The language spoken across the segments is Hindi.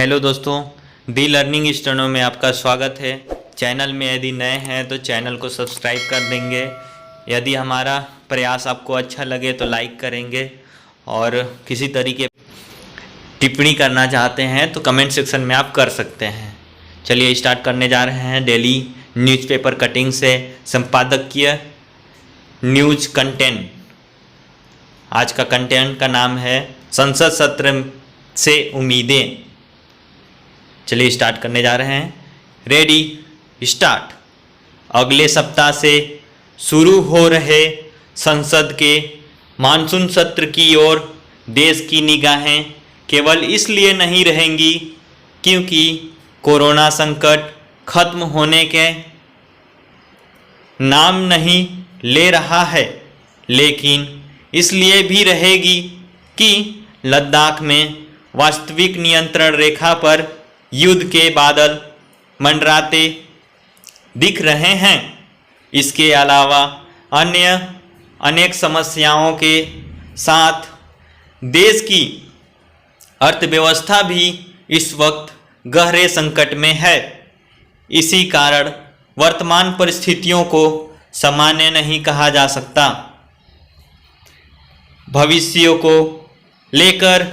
हेलो दोस्तों, दी लर्निंग स्टनो में आपका स्वागत है। चैनल में यदि नए हैं तो चैनल को सब्सक्राइब कर देंगे। यदि हमारा प्रयास आपको अच्छा लगे तो लाइक करेंगे और किसी तरीके टिप्पणी करना चाहते हैं तो कमेंट सेक्शन में आप कर सकते हैं। चलिए स्टार्ट करने जा रहे हैं डेली न्यूज़पेपर कटिंग से संपादकीय न्यूज कंटेंट। आज का कंटेंट का नाम है संसद सत्र से उम्मीदें। चलिए स्टार्ट करने जा रहे हैं। Ready start. अगले सप्ताह से शुरू हो रहे संसद के मानसून सत्र की ओर देश की निगाहें केवल इसलिए नहीं रहेंगी क्योंकि कोरोना संकट खत्म होने के नाम नहीं ले रहा है, लेकिन इसलिए भी रहेगी कि लद्दाख में वास्तविक नियंत्रण रेखा पर युद्ध के बादल मंडराते दिख रहे हैं। इसके अलावा अन्य अनेक समस्याओं के साथ देश की अर्थव्यवस्था भी इस वक्त गहरे संकट में है। इसी कारण वर्तमान परिस्थितियों को सामान्य नहीं कहा जा सकता। भविष्य को लेकर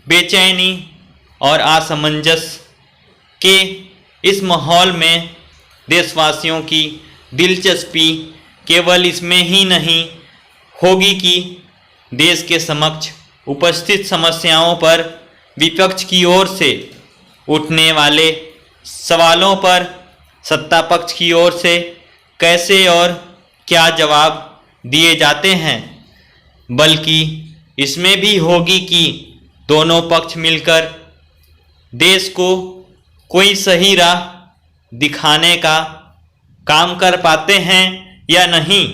बेचैनी और असमंजस के इस माहौल में देशवासियों की दिलचस्पी केवल इसमें ही नहीं होगी कि देश के समक्ष उपस्थित समस्याओं पर विपक्ष की ओर से उठने वाले सवालों पर सत्ता पक्ष की ओर से कैसे और क्या जवाब दिए जाते हैं, बल्कि इसमें भी होगी कि दोनों पक्ष मिलकर देश को कोई सही राह दिखाने का काम कर पाते हैं या नहीं।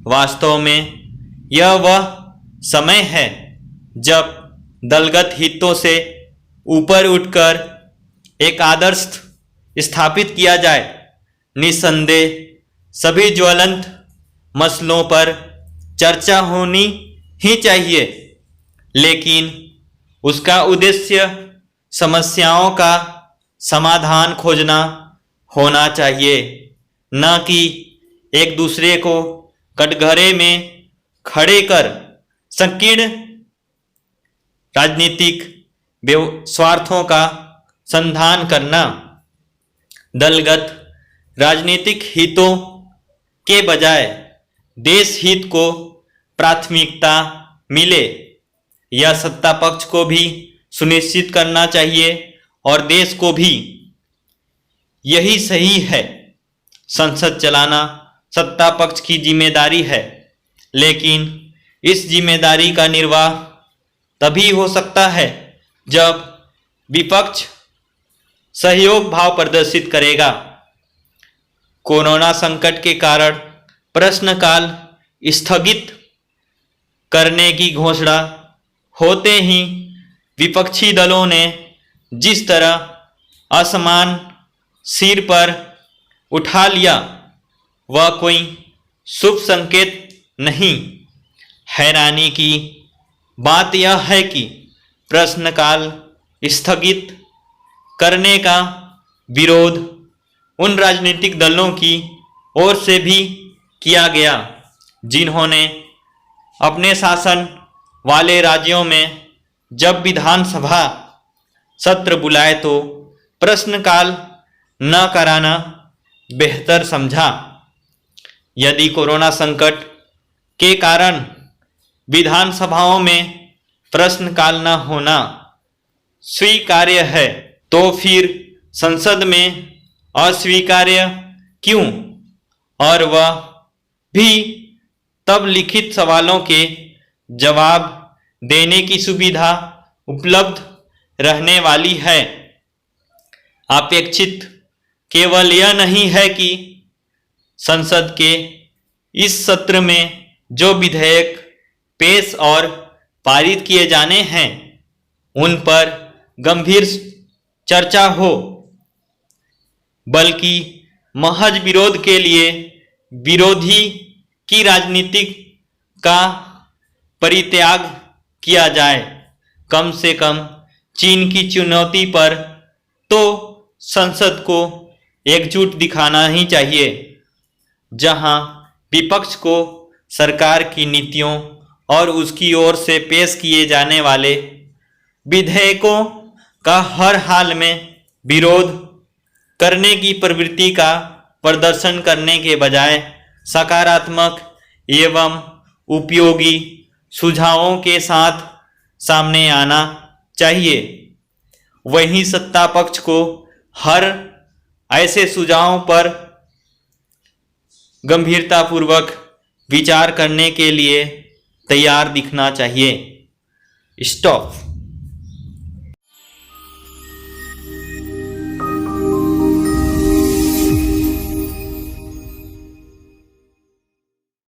वास्तव में यह वह समय है जब दलगत हितों से ऊपर उठकर एक आदर्श स्थापित किया जाए। निस्संदेह सभी ज्वलंत मसलों पर चर्चा होनी ही चाहिए, लेकिन उसका उद्देश्य समस्याओं का समाधान खोजना होना चाहिए, न कि एक दूसरे को कटघरे में खड़े कर संकीर्ण राजनीतिक स्वार्थों का संधान करना। दलगत राजनीतिक हितों के बजाय देश हित को प्राथमिकता मिले, यह सत्ता पक्ष को भी सुनिश्चित करना चाहिए और देश को भी। यही सही है। संसद चलाना सत्ता पक्ष की जिम्मेदारी है, लेकिन इस जिम्मेदारी का निर्वाह तभी हो सकता है जब विपक्ष सहयोग भाव प्रदर्शित करेगा। कोरोना संकट के कारण प्रश्नकाल स्थगित करने की घोषणा होते ही विपक्षी दलों ने जिस तरह असमान सिर पर उठा लिया, वह कोई शुभ संकेत नहीं। हैरानी की बात यह है कि प्रश्नकाल स्थगित करने का विरोध उन राजनीतिक दलों की ओर से भी किया गया जिन्होंने अपने शासन वाले राज्यों में जब विधानसभा सत्र बुलाए तो प्रश्नकाल न कराना बेहतर समझा। यदि कोरोना संकट के कारण विधानसभाओं में प्रश्नकाल न होना स्वीकार्य है, तो फिर संसद में अस्वीकार्य क्यों? और वह भी तब लिखित सवालों के जवाब देने की सुविधा उपलब्ध रहने वाली है। अपेक्षित केवल यह नहीं है कि संसद के इस सत्र में जो विधेयक पेश और पारित किए जाने हैं उन पर गंभीर चर्चा हो, बल्कि महज विरोध के लिए विरोधी की राजनीति का परित्याग किया जाए। कम से कम चीन की चुनौती पर, तो संसद को एकजुट दिखाना ही चाहिए, जहां विपक्ष को सरकार की नीतियों और उसकी ओर से पेश किए जाने वाले विधेयकों का हर हाल में विरोध करने की प्रवृत्ति का प्रदर्शन करने के बजाय सकारात्मक एवं उपयोगी सुझावों के साथ सामने आना चाहिए। वहीं सत्ता पक्ष को हर ऐसे सुझावों पर गंभीरतापूर्वक विचार करने के लिए तैयार दिखना चाहिए। स्टॉप।